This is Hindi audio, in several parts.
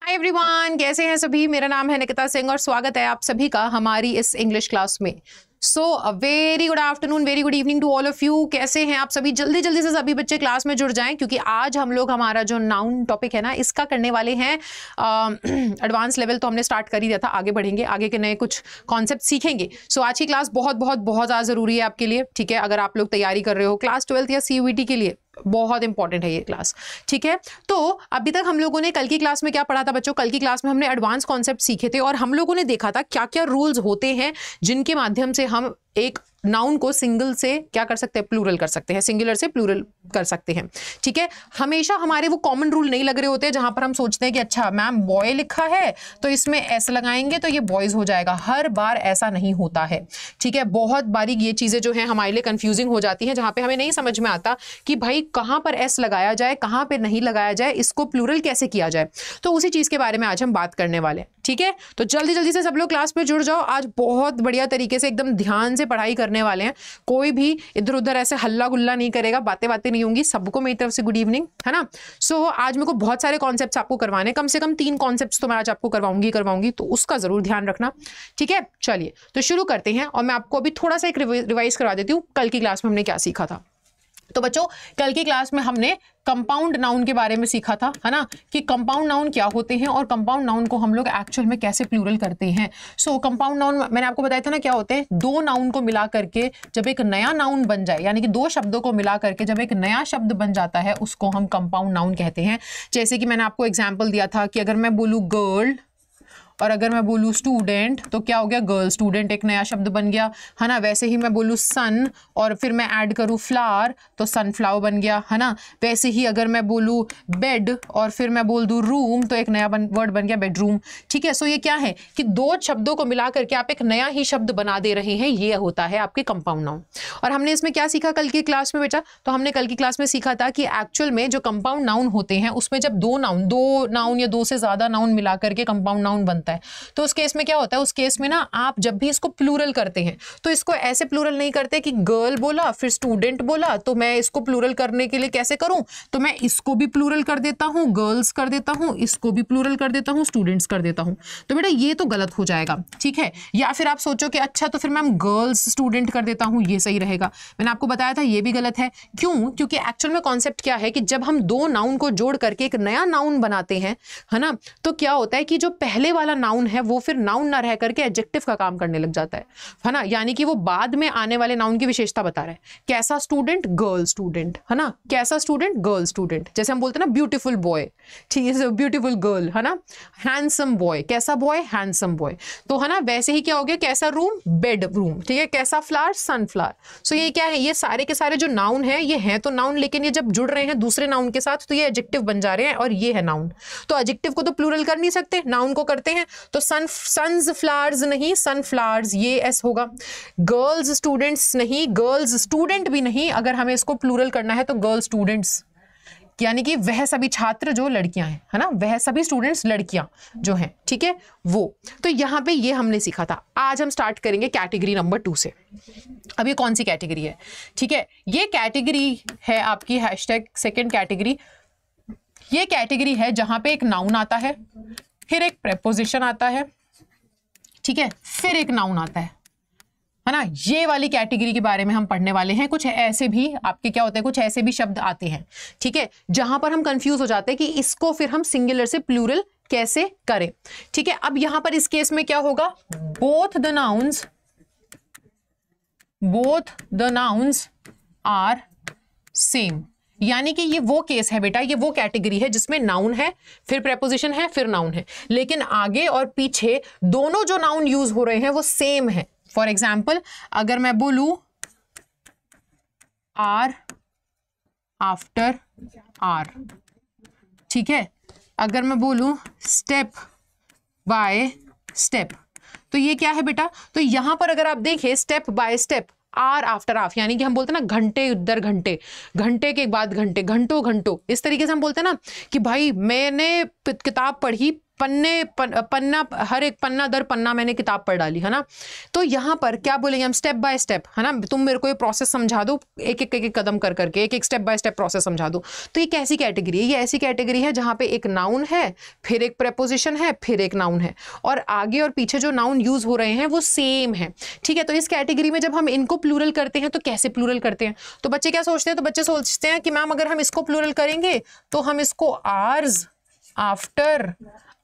हाय एवरीवन, कैसे हैं सभी। मेरा नाम है निकिता सिंह और स्वागत है आप सभी का हमारी इस इंग्लिश क्लास में। So very good afternoon, very good evening to all of you. कैसे हैं आप सभी। जल्दी जल्दी से सभी बच्चे क्लास में जुड़ जाएं क्योंकि आज हम लोग हमारा जो नाउन टॉपिक है ना इसका करने वाले हैं। एडवांस लेवल तो हमने स्टार्ट कर ही दिया था, आगे बढ़ेंगे, आगे के नए कुछ कॉन्सेप्ट सीखेंगे। सो आज की क्लास बहुत बहुत बहुत ज़्यादा ज़रूरी है आपके लिए। ठीक है, अगर आप लोग तैयारी कर रहे हो क्लास 12th या CUET के लिए, बहुत इंपॉर्टेंट है ये क्लास। ठीक है, तो अभी तक हम लोगों ने कल की क्लास में क्या पढ़ा था बच्चों। कल की क्लास में हमने एडवांस कॉन्सेप्ट सीखे थे और हम लोगों ने देखा था क्या क्या रूल्स होते हैं जिनके माध्यम से हम एक नाउन को सिंगल से क्या कर सकते हैं, प्लूरल कर सकते हैं, सिंगुलर से प्लूरल कर सकते हैं। ठीक है, हमेशा हमारे वो कॉमन रूल नहीं लग रहे होते जहां पर हम सोचते हैं कि अच्छा मैम बॉय लिखा है तो इसमें एस लगाएंगे तो ये बॉयज हो जाएगा। हर बार ऐसा नहीं होता है। ठीक है, बहुत बारी ये चीजें जो है हमारे लिए कंफ्यूजिंग हो जाती हैं जहां पे हमें नहीं समझ में आता कि भाई कहां पर एस लगाया जाए, कहां पर नहीं लगाया जाए, इसको प्लूरल कैसे किया जाए। तो उसी चीज के बारे में आज हम बात करने वाले हैं। ठीक है, तो जल्दी जल्दी से सब लोग क्लास में जुड़ जाओ। आज बहुत बढ़िया तरीके से एकदम ध्यान से पढ़ाई करने वाले हैं। कोई भी इधर उधर ऐसे हल्ला गुल्ला नहीं करेगा, बातें बातें नहीं होंगी। सबको मेरी तरफ से गुड इवनिंग, है ना। सो आज मेरे को बहुत सारे कॉन्सेप्ट्स आपको करवाने, कम से कम 3 कॉन्सेप्ट्स तो मैं आज आपको करवाऊंगी, तो उसका जरूर ध्यान रखना। ठीक है, चलिए तो शुरू करते हैं और मैं आपको अभी थोड़ा सा एक रिवाइज करवा देती हूँ कल की क्लास में हमने क्या सीखा था। तो बच्चों कल की क्लास में हमने कंपाउंड नाउन के बारे में सीखा था, है ना, कि कंपाउंड नाउन क्या होते हैं और कंपाउंड नाउन को हम लोग एक्चुअल में कैसे प्लूरल करते हैं। सो कंपाउंड नाउन मैंने आपको बताया था ना क्या होते हैं। 2 नाउन को मिला करके जब एक नया नाउन बन जाए, यानी कि 2 शब्दों को मिला करके जब एक नया शब्द बन जाता है उसको हम कंपाउंड नाउन कहते हैं। जैसे कि मैंने आपको एग्जाम्पल दिया था कि अगर मैं बोलूँ गर्ल और अगर मैं बोलूँ स्टूडेंट तो क्या हो गया, गर्ल स्टूडेंट एक नया शब्द बन गया, है ना। वैसे ही मैं बोलूँ सन और फिर मैं ऐड करूँ फ्लावर तो सनफ्लावर बन गया, है ना। वैसे ही अगर मैं बोलूँ बेड और फिर मैं बोल दूँ रूम तो एक नया वर्ड बन गया बेडरूम। ठीक है, सो ये क्या है कि 2 शब्दों को मिला करके आप एक नया ही शब्द बना दे रहे हैं, ये होता है आपके कंपाउंड नाउन। और हमने इसमें क्या सीखा कल की क्लास में बेटा, तो हमने कल की क्लास में सीखा था कि एक्चुअल में जो कंपाउंड नाउन होते हैं उसमें जब 2 नाउन या 2 से ज्यादा नाउन मिला करके कंपाउंड नाउन बनता है तो उस केस में क्या होता है, उस केस में ना आप जब भी इसको प्लूरल करते हैं तो इसको ऐसे प्लूरल नहीं करते कि गर्ल बोला फिर स्टूडेंट बोला तो मैं इसको प्लूरल करने के लिए कैसे करूं, तो मैं इसको भी प्लूरल कर देता हूं, गर्ल्स कर देता हूं, इसको भी प्लूरल कर देता हूं, स्टूडेंट्स कर देता हूं। तो बेटा ये तो गलत हो जाएगा। ठीक है, या फिर आप सोचो कि अच्छा तो फिर मैं गर्ल्स स्टूडेंट कर देता हूं, ये सही रहेगा। मैंने आपको बताया था ये भी गलत है। क्यों? क्योंकि एक्चुअल में कॉन्सेप्ट क्या है कि जब हम 2 नाउन को जोड़ करके एक नया नाउन बनाते हैं, है ना, तो क्या होता है कि जो पहले वाला नाउन है वो फिर नाउन ना रह करके एडजेक्टिव का काम करने लग जाता है ना। यानी कि वो बाद में आने वाले नाउन की विशेषता बता रहा है। कैसा स्टूडेंट, गर्ल स्टूडेंट, है ना। कैसा स्टूडेंट, गर्ल स्टूडेंट। जैसे हम बोलते हैं ना ब्यूटीफुल बॉय, ठीक है, ब्यूटीफुल गर्ल, है ना। हैंडसम बॉय, कैसा बॉय, हैंडसम बॉय। तो है ना, वैसे ही क्या हो गया, कैसा रूम, बेड रूम। ठीक है, कैसा फ्लावर, सनफ्लावर। सो ये क्या है, ये सारे के सारे जो नाउन है ये हैं तो नाउन, लेकिन ये जब जुड़ रहे हैं दूसरे नाउन के साथ तो ये एडजेक्टिव बन जा रहे हैं और ये है नाउन। तो एडजेक्टिव को तो प्लूरल कर नहीं सकते, नाउन को करते हैं। तो सन्स फ्लावर्स नहीं, सनफ्लावर्स, ये एस होगा। गर्ल्स स्टूडेंट्स नहीं, गर्ल्स स्टूडेंट भी नहीं। अगर हमें इसको प्लूरल करना है तो गर्ल स्टूडेंट्स, यानी कि वह सभी छात्र जो लड़कियां हैं, है ना, वह सभी स्टूडेंट्स लड़कियां जो हैं। ठीक है, वो तो यहां पे ये हमने सीखा था। आज हम स्टार्ट करेंगे कैटेगरी नंबर 2 से। अब ये कौन सी कैटेगरी है? ठीक है, ये कैटेगरी है आपकी #2 कैटेगरी। ये कैटेगरी है जहां पे एक नाउन आता है, फिर एक प्रेपोजिशन आता है, ठीक है, फिर एक नाउन आता है ना। ये वाली कैटेगरी के बारे में हम पढ़ने वाले हैं। कुछ ऐसे भी आपके क्या होते हैं, कुछ ऐसे भी शब्द आते हैं, ठीक है, जहां पर हम कंफ्यूज हो जाते हैं कि इसको फिर हम सिंगुलर से प्लूरल कैसे करें। ठीक है, अब यहां पर इस केस में क्या होगा, both the nouns are same. यानी कि ये वो केस है बेटा, ये वो कैटेगरी है जिसमें नाउन है, फिर प्रेपोजिशन है, फिर नाउन है, लेकिन आगे और पीछे दोनों जो नाउन यूज हो रहे हैं वो सेम है। फॉर एग्जाम्पल अगर मैं बोलूं आर आफ्टर आर, ठीक है, अगर मैं बोलूं स्टेप बाय स्टेप, तो ये क्या है बेटा, तो यहां पर अगर आप देखें step by step, R after off, यानी कि हम बोलते हैं ना घंटे दर घंटे, घंटे के बाद घंटे, घंटों घंटों, इस तरीके से हम बोलते हैं ना कि भाई मैंने किताब पढ़ी पन्ना हर एक पन्ना दर पन्ना मैंने किताब पढ़ डाली, है ना। तो यहाँ पर क्या बोलेंगे हम, स्टेप बाय स्टेप, है ना। तुम मेरे को ये प्रोसेस समझा दो, एक एक कदम कर करके, एक एक स्टेप बाय स्टेप प्रोसेस समझा दो। तो ये कैसी कैटेगरी है, ये ऐसी कैटेगरी है जहाँ पे एक नाउन है, फिर एक प्रेपोजिशन है, फिर एक नाउन है, और आगे और पीछे जो नाउन यूज हो रहे हैं वो सेम है, ठीक है। तो इस कैटेगरी में जब हम इनको प्लूरल करते हैं तो कैसे प्लूरल करते हैं, तो बच्चे क्या सोचते हैं, तो बच्चे सोचते हैं कि मैम अगर हम इसको प्लूरल करेंगे तो हम इसको आर्स आफ्टर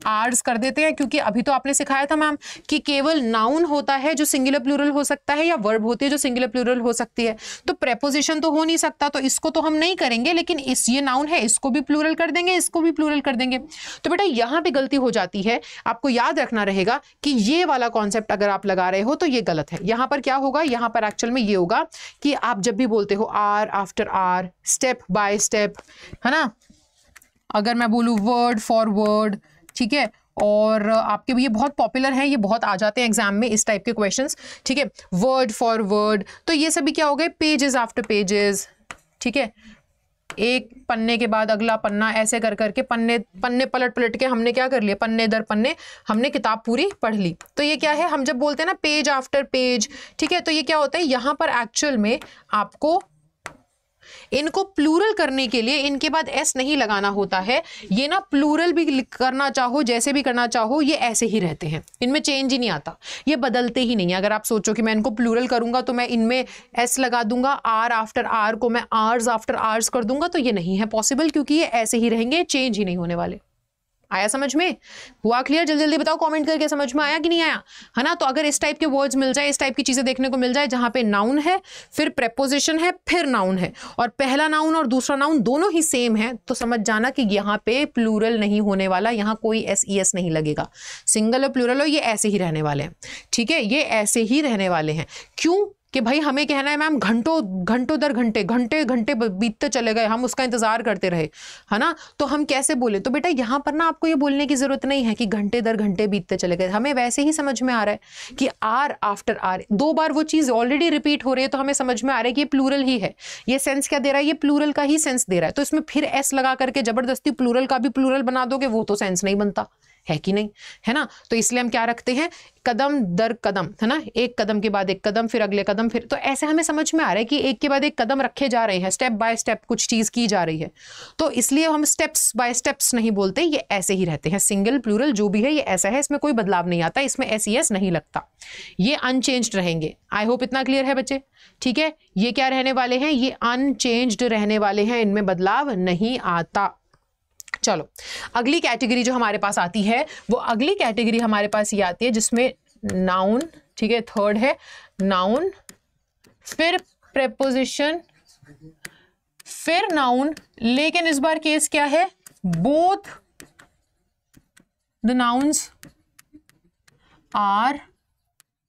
आर्स कर देते हैं, क्योंकि अभी तो आपने सिखाया था मैम कि केवल नाउन होता है जो सिंगुलर प्लूरल हो सकता है, या वर्ब होती है जो सिंगुलर प्लूरल हो सकती है। तो प्रेपोजिशन तो हो नहीं सकता, तो इसको तो हम नहीं करेंगे, लेकिन ये नाउन है, इसको भी प्लूरल कर देंगे, इसको भी प्लूरल कर देंगे। तो बेटा यहाँ पे गलती हो जाती है, आपको याद रखना रहेगा कि ये वाला कॉन्सेप्ट अगर आप लगा रहे हो तो ये गलत है। यहाँ पर क्या होगा, यहाँ पर एक्चुअल में ये होगा कि आप जब भी बोलते हो R after R, step by step, है ना। अगर मैं बोलूँ वर्ड फॉर वर्ड, ठीक है, और आपके ये बहुत पॉपुलर है, ये बहुत आ जाते हैं एग्जाम में इस टाइप के क्वेश्चंस, ठीक है, वर्ड फॉर वर्ड। तो ये सभी क्या हो गए, पेजेस आफ्टर पेजेस, ठीक है, एक पन्ने के बाद अगला पन्ना, ऐसे कर करके पन्ने पलट पलट के हमने क्या कर लिया, पन्ने दर पन्ने हमने किताब पूरी पढ़ ली। तो ये क्या है, हम जब बोलते हैं ना पेज आफ्टर पेज, ठीक है, तो ये क्या होता है, यहाँ पर एक्चुअल में आपको इनको प्लूरल करने के लिए इनके बाद एस नहीं लगाना होता है। ये ना प्लूरल भी करना चाहो, जैसे भी करना चाहो, ये ऐसे ही रहते हैं, इनमें चेंज ही नहीं आता, ये बदलते ही नहीं है। अगर आप सोचो कि मैं इनको प्लूरल करूंगा तो मैं इनमें एस लगा दूंगा, आर आफ्टर आर को मैं आर्स आफ्टर आर्स कर दूंगा, तो ये नहीं है पॉसिबल, क्योंकि ये ऐसे ही रहेंगे, चेंज ही नहीं होने वाले। आया समझ में, हुआ क्लियर? जल्दी जल्दी बताओ कमेंट करके, समझ में आया कि नहीं आया, है ना। तो अगर इस टाइप के वर्ड्स मिल जाए, इस टाइप की चीजें देखने को मिल जाए जहां पे नाउन है, फिर प्रेपोजिशन है, फिर नाउन है, और पहला नाउन और दूसरा नाउन दोनों ही सेम है, तो समझ जाना कि यहाँ पे प्लूरल नहीं होने वाला, यहाँ कोई एस नहीं लगेगा। सिंगल और प्लूरल हो, ये ऐसे ही रहने वाले हैं, ठीक है, ये ऐसे ही रहने वाले हैं। क्यों कि भाई हमें कहना है मैम घंटों दर घंटे बीतते चले गए, हम उसका इंतजार करते रहे, है ना। तो हम कैसे बोले, तो बेटा यहाँ पर ना आपको ये बोलने की जरूरत नहीं है कि घंटे दर घंटे बीतते चले गए, हमें वैसे ही समझ में आ रहा है कि आर आफ्टर आर, 2 बार वो चीज ऑलरेडी रिपीट हो रही है, तो हमें समझ में आ रहा है कि ये प्लूरल ही है। ये सेंस क्या दे रहा है, ये प्लूरल का ही सेंस दे रहा है। तो इसमें फिर एस लगा करके जबरदस्ती प्लूरल का भी प्लूरल बना दोगे, वो तो सेंस नहीं बनता है कि नहीं, है ना। तो इसलिए हम क्या रखते हैं, कदम दर कदम, है ना, एक कदम के बाद एक कदम, फिर अगले कदम, फिर, तो ऐसे हमें समझ में आ रहा है कि एक के बाद एक कदम रखे जा रहे हैं, स्टेप बाय स्टेप कुछ चीज की जा रही है। तो इसलिए हम स्टेप्स बाय स्टेप्स नहीं बोलते, ये ऐसे ही रहते हैं, सिंगल प्लूरल जो भी है ये ऐसा है, इसमें कोई बदलाव नहीं आता, इसमें एस नहीं लगता, ये अनचेंज्ड रहेंगे। आई होप इतना क्लियर है बच्चे, ठीक है। ये क्या रहने वाले हैं, ये अनचेंज्ड रहने वाले हैं, इनमें बदलाव नहीं आता। चलो अगली कैटेगरी जो हमारे पास आती है, वो अगली कैटेगरी हमारे पास ये आती है जिसमें नाउन, ठीक है, थर्ड है नाउन, फिर प्रेपोजिशन, फिर नाउन, लेकिन इस बार केस क्या है, both the nouns are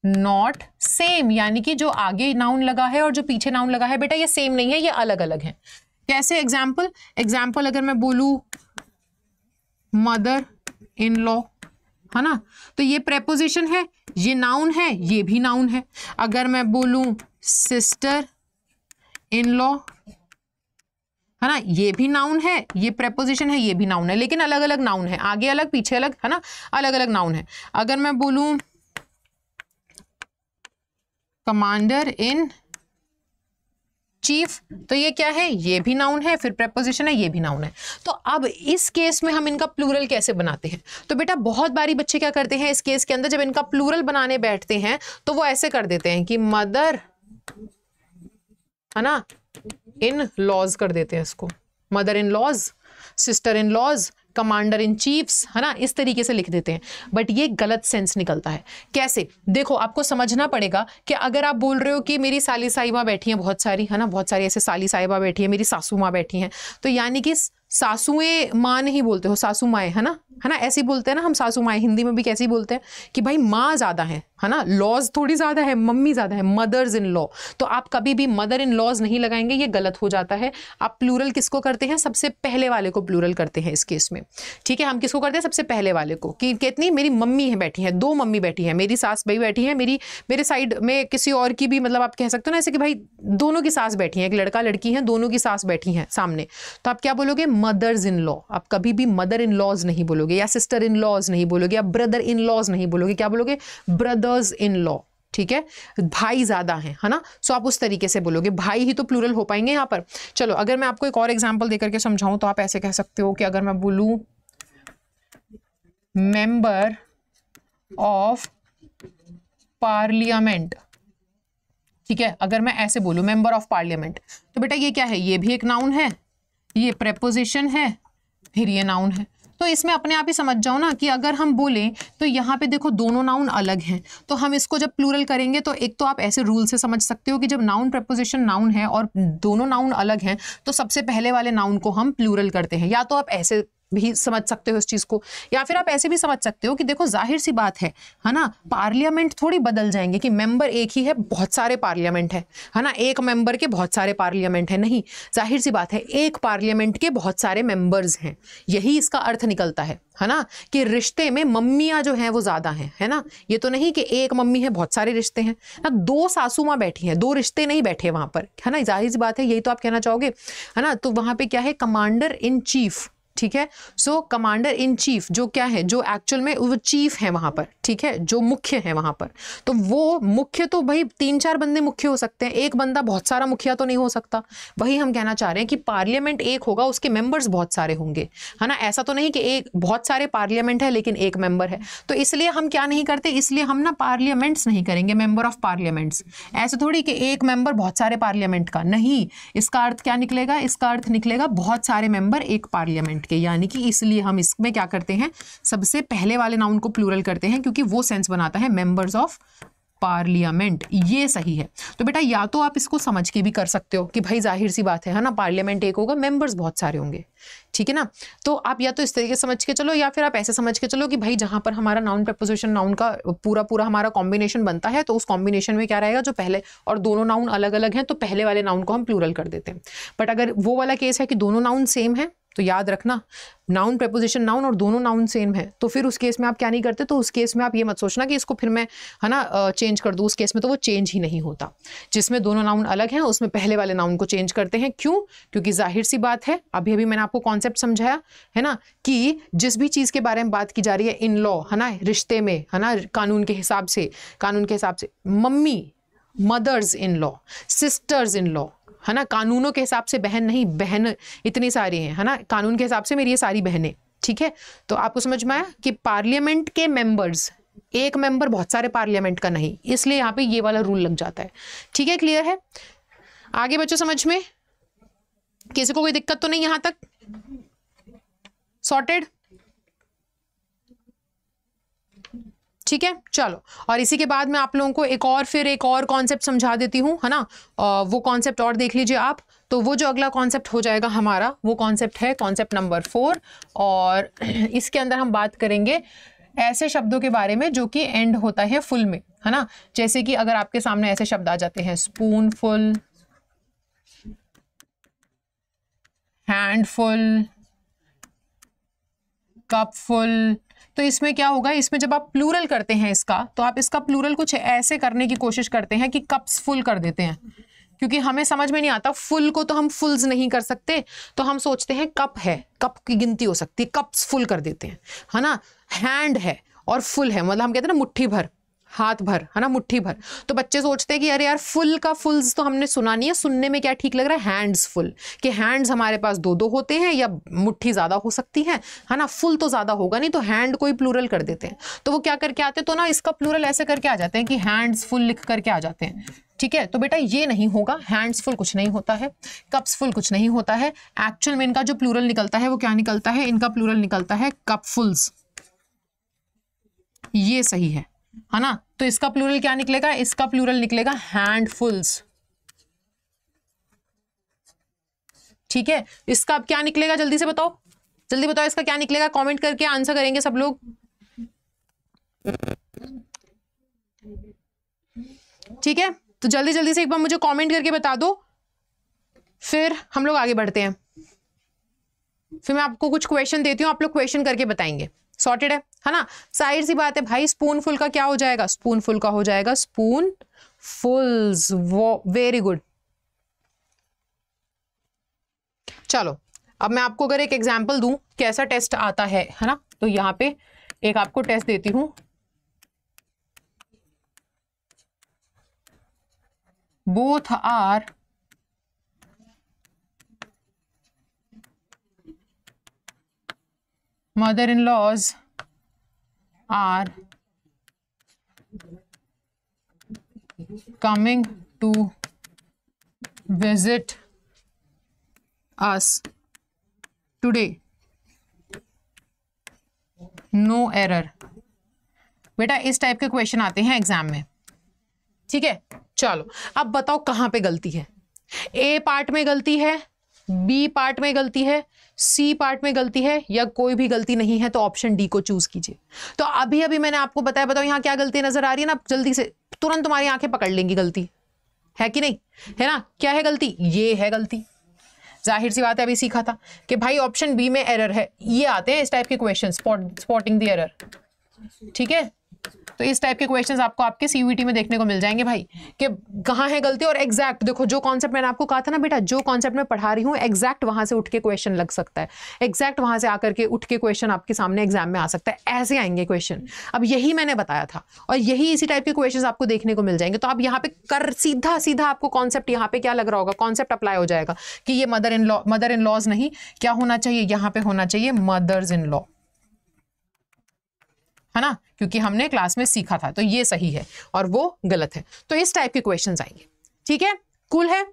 not same, यानी कि जो आगे नाउन लगा है और जो पीछे नाउन लगा है बेटा ये सेम नहीं है, ये अलग अलग है। कैसे? एग्जाम्पल अगर मैं बोलूं मदर इन लॉ, है ना, तो ये प्रेपोजिशन है, ये नाउन है, ये भी नाउन है। अगर मैं बोलूं सिस्टर इन लॉ, है ना, ये भी नाउन है, ये प्रेपोजिशन है, ये भी नाउन है, लेकिन अलग अलग नाउन है, आगे अलग पीछे अलग, है ना, अलग अलग नाउन है। अगर मैं बोलूं कमांडर इन चीफ, तो ये क्या है, ये भी नाउन है, फिर प्रेपोजिशन है, ये भी नाउन है। तो अब इस केस में हम इनका प्लूरल कैसे बनाते हैं, तो बेटा बहुत बारी बच्चे क्या करते हैं, इस केस के अंदर जब इनका प्लूरल बनाने बैठते हैं तो वो ऐसे कर देते हैं कि मदर, है ना, इन लॉज कर देते हैं इसको, mother in laws, sister in laws, commander in chiefs, है ना, इस तरीके से लिख देते हैं। बट ये गलत सेंस निकलता है। कैसे? देखो आपको समझना पड़ेगा कि अगर आप बोल रहे हो कि मेरी साली साहिबा बैठी हैं बहुत सारी, है ना, बहुत सारी ऐसे साली साहिबा बैठी है, मेरी सासू माँ बैठी हैं, तो यानी कि सासुएं माँ नहीं बोलते हो, सासू माएँ, है ना, ऐसे ही बोलते हैं ना हम, सासू माएँ हिंदी में भी कैसे ही बोलते हैं कि भाई माँ ज्यादा है है ना, लॉज थोड़ी ज्यादा है, मम्मी ज्यादा है, मदर्स इन लॉ। तो आप कभी भी मदर इन लॉज नहीं लगाएंगे, ये गलत हो जाता है। आप प्लूरल किसको करते हैं, सबसे पहले वाले को प्लूरल करते हैं इस केस में, ठीक है। हम किसको करते हैं, सबसे पहले वाले को, कि कितनी मेरी मम्मी है बैठी है, 2 मम्मी बैठी है, मेरी सास भाई बैठी है, मेरे साइड में किसी और की भी, मतलब आप कह सकते हो ना ऐसे कि भाई दोनों की सास बैठी है, एक लड़का लड़की है, दोनों की सास बैठी है सामने, तो आप क्या बोलोगे, मदर्स इन लॉ। आप कभी भी मदर इन लॉज नहीं बोलोगे, या सिस्टर इन लॉज नहीं बोलोगे, या ब्रदर इन लॉज नहीं बोलोगे, क्या बोलोगे, ब्रदर्स इन लॉ, ठीक है। भाई ज्यादा है ना, सो आप उस तरीके से बोलोगे, भाई ही तो प्लूरल हो पाएंगे यहाँ पर। चलो अगर मैं आपको एक और एग्जांपल देकर के समझाऊं तो आप ऐसे कह सकते हो कि अगर मैं बोलूं मेंबर ऑफ पार्लियामेंट, ठीक है, अगर मैं ऐसे बोलूं मेंबर ऑफ पार्लियामेंट, तो बेटा ये क्या है, ये भी एक नाउन है, ये प्रेपोजिशन है, फिर ये नाउन है। तो इसमें अपने आप ही समझ जाओ ना कि अगर हम बोलें तो यहाँ पे देखो दोनों नाउन अलग हैं, तो हम इसको जब प्लूरल करेंगे तो एक तो आप ऐसे रूल से समझ सकते हो कि जब नाउन प्रेपोजिशन नाउन है और दोनों नाउन अलग हैं तो सबसे पहले वाले नाउन को हम प्लूरल करते हैं। या तो आप ऐसे भी समझ सकते हो इस चीज को, या फिर आप ऐसे भी समझ सकते हो कि देखो जाहिर सी बात है ना, पार्लियामेंट थोड़ी बदल जाएंगे कि मेंबर एक ही है, बहुत सारे पार्लियामेंट है ना, एक मेंबर के बहुत सारे पार्लियामेंट है, नहीं, जाहिर सी बात है एक पार्लियामेंट के बहुत सारे मेंबर्स हैं, यही इसका अर्थ निकलता है ना, कि रिश्ते में मम्मियां जो हैं वो ज्यादा हैं, है ना। ये तो नहीं कि एक मम्मी है बहुत सारे रिश्ते हैं ना, 2 सासू माँ बैठी हैं, 2 रिश्ते नहीं बैठे वहां पर, है ना, जाहिर सी बात है, यही तो आप कहना चाहोगे, है ना। तो वहां पे क्या है, कमांडर इन चीफ, ठीक है। सो कमांडर इन चीफ जो क्या है, जो एक्चुअल में वो चीफ है वहां पर, ठीक है, जो मुख्य है वहां पर, तो वो मुख्य तो भाई 3-4 बंदे मुख्य हो सकते हैं, एक बंदा बहुत सारा मुखिया तो नहीं हो सकता। वही हम कहना चाह रहे हैं कि पार्लियामेंट एक होगा, उसके मेंबर्स बहुत सारे होंगे, है ना। ऐसा तो नहीं कि एक बहुत सारे पार्लियामेंट है लेकिन एक मेंबर है, तो इसलिए हम क्या नहीं करते, इसलिए हम ना पार्लियामेंट्स नहीं करेंगे, मेंबर ऑफ पार्लियामेंट्स। ऐसे थोड़ी कि एक मेंबर बहुत सारे पार्लियामेंट का, नहीं, इसका अर्थ क्या निकलेगा, इसका अर्थ निकलेगा बहुत सारे मेंबर एक पार्लियामेंट के, यानी कि इसलिए हम इसमें क्या करते हैं, सबसे पहले वाले नाउन को प्लूरल करते हैं, क्योंकि वो सेंस बनाता है मेंबर्स ऑफ पार्लियामेंट, ये सही है। तो बेटा या तो आप इसको समझ के भी कर सकते हो कि भाई जाहिर सी बात है ना, पार्लियामेंट एक होगा, मेंबर्स बहुत सारे होंगे, ठीक है ना। तो आप या तो इस तरीके से समझ के चलो, या फिर आप ऐसे समझ के चलो कि भाई जहां पर हमारा नाउन प्रेपोजिशन नाउन का पूरा हमारा कॉम्बिनेशन बनता है, तो उस कॉम्बिनेशन में क्या रहेगा, जो पहले और दोनों नाउन अलग अलग हैं तो पहले वाले नाउन को हम प्लूरल कर देते हैं। बट अगर वो वाला केस है कि दोनों नाउन सेम है, तो याद रखना नाउन प्रेपोजिशन नाउन और दोनों नाउन सेम है, तो फिर उस केस में आप क्या नहीं करते, तो उस केस में आप ये मत सोचना कि इसको फिर मैं, है ना, चेंज कर दूं, उस केस में तो वो चेंज ही नहीं होता। जिसमें दोनों नाउन अलग हैं उसमें पहले वाले नाउन को चेंज करते हैं, क्यों, क्योंकि जाहिर सी बात है, अभी मैंने आपको कॉन्सेप्ट समझाया है ना, कि जिस भी चीज के बारे में बात की जा रही है इन लॉ, है ना, रिश्ते में, है ना, कानून के हिसाब से mummy, mother's in law, sisters in law, है ना, कानूनों के हिसाब से बहन नहीं, बहन इतनी सारी हैं, है ना, कानून के हिसाब से मेरी ये सारी बहनें, ठीक है। तो आपको समझ में आया कि पार्लियामेंट के मेंबर्स, एक मेंबर बहुत सारे पार्लियामेंट का नहीं, इसलिए यहाँ पे ये वाला रूल लग जाता है, ठीक है। क्लियर है आगे बच्चों, समझ में, किसी को कोई दिक्कत तो नहीं यहां तक, सॉर्टेड, ठीक है। चलो, और इसी के बाद मैं आप लोगों को एक और कॉन्सेप्ट समझा देती हूँ, है ना, वो कॉन्सेप्ट और देख लीजिए आप। तो वो जो अगला कॉन्सेप्ट हो जाएगा हमारा, वो कॉन्सेप्ट है कॉन्सेप्ट नंबर 4, और इसके अंदर हम बात करेंगे ऐसे शब्दों के बारे में जो कि एंड होता है फुल में, है ना। जैसे कि अगर आपके सामने ऐसे शब्द आ जाते हैं, स्पूनफुल, हैंडफुल, कपफुल, तो इसमें क्या होगा, इसमें जब आप प्लूरल करते हैं इसका, तो आप इसका प्लूरल कुछ ऐसे करने की कोशिश करते हैं कि कप्स फुल कर देते हैं, क्योंकि हमें समझ में नहीं आता, फुल को तो हम फुल्स नहीं कर सकते, तो हम सोचते हैं कप है, कप की गिनती हो सकती है, कप्स फुल कर देते हैं, है ना। हैंड है और फुल है, मतलब हम कहते हैं ना मुट्ठी भर, हाथ भर, है ना, मुट्ठी भर। तो बच्चे सोचते हैं कि अरे यार फुल का फुल्स तो हमने सुना नहीं है, सुनने में क्या ठीक लग रहा है, हैंड्स फुल, कि हैंड्स हमारे पास 2-2 होते हैं या मुट्ठी ज्यादा हो सकती है ना, फुल तो ज्यादा होगा नहीं, तो हैंड को ही प्लूरल कर देते हैं। तो वो क्या करके आते हैं, तो ना इसका प्लूरल ऐसे करके आ जाते हैं कि हैंड्स फुल लिख करके आ जाते हैं, ठीक है। तो बेटा ये नहीं होगा, हैंड्स फुल कुछ नहीं होता है, कप्स फुल कुछ नहीं होता है, एक्चुअल में इनका जो प्लूरल निकलता है वो क्या निकलता है, इनका प्लूरल निकलता है कपफुल्स, ये सही है ना। तो इसका प्लूरल क्या निकलेगा, इसका प्लूरल निकलेगा हैंडफुल्स, ठीक है। इसका अब क्या निकलेगा, जल्दी से बताओ, जल्दी बताओ इसका क्या निकलेगा, कमेंट करके आंसर करेंगे सब लोग। ठीक है, तो जल्दी जल्दी से एक बार मुझे कमेंट करके बता दो, फिर हम लोग आगे बढ़ते हैं। फिर मैं आपको कुछ क्वेश्चन देती हूँ, आप लोग क्वेश्चन करके बताएंगे। सॉर्टेड है ना? जाहिर सी बात है भाई, स्पूनफुल का क्या हो जाएगा? स्पूनफुल का हो जाएगा स्पून फुल्स। वो वेरी गुड। चलो अब मैं आपको अगर एक एग्जांपल दूं कैसा टेस्ट आता है ना, तो यहां पे एक आपको टेस्ट देती हूं। Both are mother-in-laws are coming to visit us today. No error। बेटा इस टाइप के क्वेश्चन आते हैं एग्जाम में, ठीक है। चलो अब बताओ कहां पे गलती है? ए पार्ट में गलती है, बी पार्ट में गलती है, सी पार्ट में गलती है, या कोई भी गलती नहीं है? तो ऑप्शन डी को चूज कीजिए। तो अभी अभी मैंने आपको बताया, बताओ यहां क्या गलती नजर आ रही है ना? जल्दी से तुरंत तुम्हारी आंखें पकड़ लेंगी, गलती है कि नहीं है ना? क्या है गलती? ये है गलती। जाहिर सी बात है, अभी सीखा था कि भाई ऑप्शन बी में एरर है। ये आते हैं इस टाइप के क्वेश्चन, स्पॉटिंग द एरर, ठीक है। तो इस टाइप के क्वेश्चंस आपको आपके सीयूईटी में देखने को मिल जाएंगे भाई, कि कहाँ है गलती। और एग्जैक्ट देखो, जो कॉन्सेप्ट मैंने आपको कहा था ना बेटा, जो कॉन्सेप्ट मैं पढ़ा रही हूँ एग्जैक्ट वहां से उठ के क्वेश्चन लग सकता है, एग्जैक्ट वहां से आकर के उठ के क्वेश्चन आपके सामने एग्जाम में आ सकता है। ऐसे आएंगे क्वेश्चन। अब यही मैंने बताया था, और यही इसी टाइप के क्वेश्चन आपको देखने को मिल जाएंगे। तो आप यहाँ पे कर सीधा सीधा आपको कॉन्सेप्ट यहाँ पे क्या लग रहा होगा? कॉन्सेप्ट अप्लाई हो जाएगा कि ये मदर इन लॉज नहीं, क्या होना चाहिए? यहाँ पे होना चाहिए मदर्स इन लॉ, है ना? क्योंकि हमने क्लास में सीखा था। तो ये सही है और वो गलत है। तो इस टाइप के क्वेश्चंस आएंगे, ठीक है। कूल है।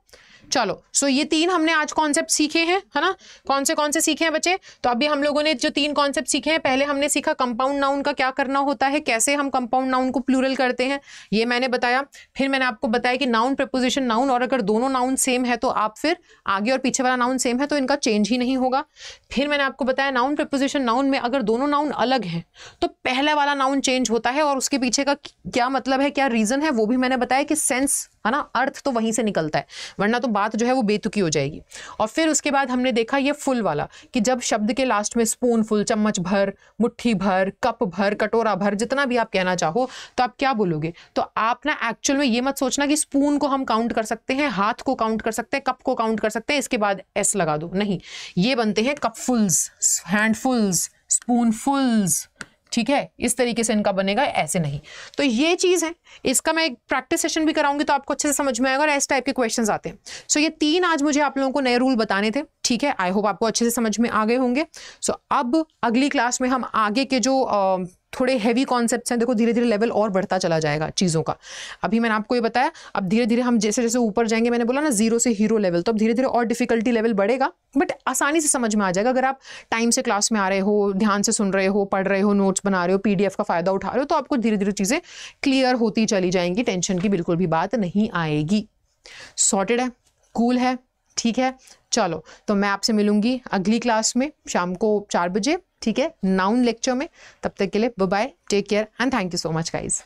चलो सो ये तीन हमने आज कॉन्सेप्ट सीखे हैं, है ना? कौन से सीखे हैं बच्चे? तो अभी हम लोगों ने जो तीन कॉन्सेप्ट सीखे हैं, पहले हमने सीखा कंपाउंड नाउन का क्या करना होता है, कैसे हम कंपाउंड नाउन को प्लूरल करते हैं, ये मैंने बताया। फिर मैंने आपको बताया कि नाउन, प्रीपोजिशन, नाउन, और अगर दोनों नाउन सेम है तो आप फिर आगे और पीछे वाला नाउन सेम है तो इनका चेंज ही नहीं होगा। फिर मैंने आपको बताया नाउन, प्रीपोजिशन, नाउन में अगर दोनों नाउन अलग हैं तो पहला वाला नाउन चेंज होता है, और उसके पीछे का क्या मतलब है, क्या रीजन है, वो भी मैंने बताया कि सेंस, है ना, अर्थ तो वहीं से निकलता है, वरना तो बात जो है वो बेतुकी हो जाएगी। और फिर उसके बाद हमने देखा ये फुल वाला, कि जब शब्द के लास्ट में स्पून फुल, चम्मच भर, मुट्ठी भर, कप भर, कटोरा भर, जितना भी आप कहना चाहो, तो आप क्या बोलोगे? तो आप ना एक्चुअल में ये मत सोचना कि स्पून को हम काउंट कर सकते हैं, हाथ को काउंट कर सकते हैं, कप को काउंट कर सकते हैं, इसके बाद एस लगा दो, नहीं, ये बनते हैं कपफुल्स, हैंडफुल्स, स्पूनफुल्स, ठीक है। इस तरीके से इनका बनेगा, ऐसे नहीं। तो ये चीज है, इसका मैं एक प्रैक्टिस सेशन भी कराऊंगी तो आपको अच्छे से समझ में आएगा, और इस टाइप के क्वेश्चंस आते हैं। सो ये तीन आज मुझे आप लोगों को नए रूल बताने थे, ठीक है। आई होप आपको अच्छे से समझ में आ गए होंगे। सो अब अगली क्लास में हम आगे के जो थोड़े हैवी कॉन्सेप्ट्स हैं, देखो धीरे धीरे लेवल और बढ़ता चला जाएगा चीज़ों का। अभी मैंने आपको ये बताया, अब धीरे धीरे हम जैसे जैसे ऊपर जाएंगे, मैंने बोला ना 0 से हीरो लेवल, तो अब धीरे धीरे और डिफिकल्टी लेवल बढ़ेगा, बट आसानी से समझ में आ जाएगा अगर आप टाइम से क्लास में आ रहे हो, ध्यान से सुन रहे हो, पढ़ रहे हो, नोट्स बना रहे हो, PDF का फायदा उठा रहे हो, तो आपको धीरे धीरे चीज़ें क्लियर होती चली जाएंगी, टेंशन की बिल्कुल भी बात नहीं आएगी। सॉर्टेड है, कूल है, ठीक है। चलो तो मैं आपसे मिलूंगी अगली क्लास में शाम को 4 बजे, ठीक है, नाउन लेक्चर में। तब तक के लिए bye bye, take care and thank you so much guys.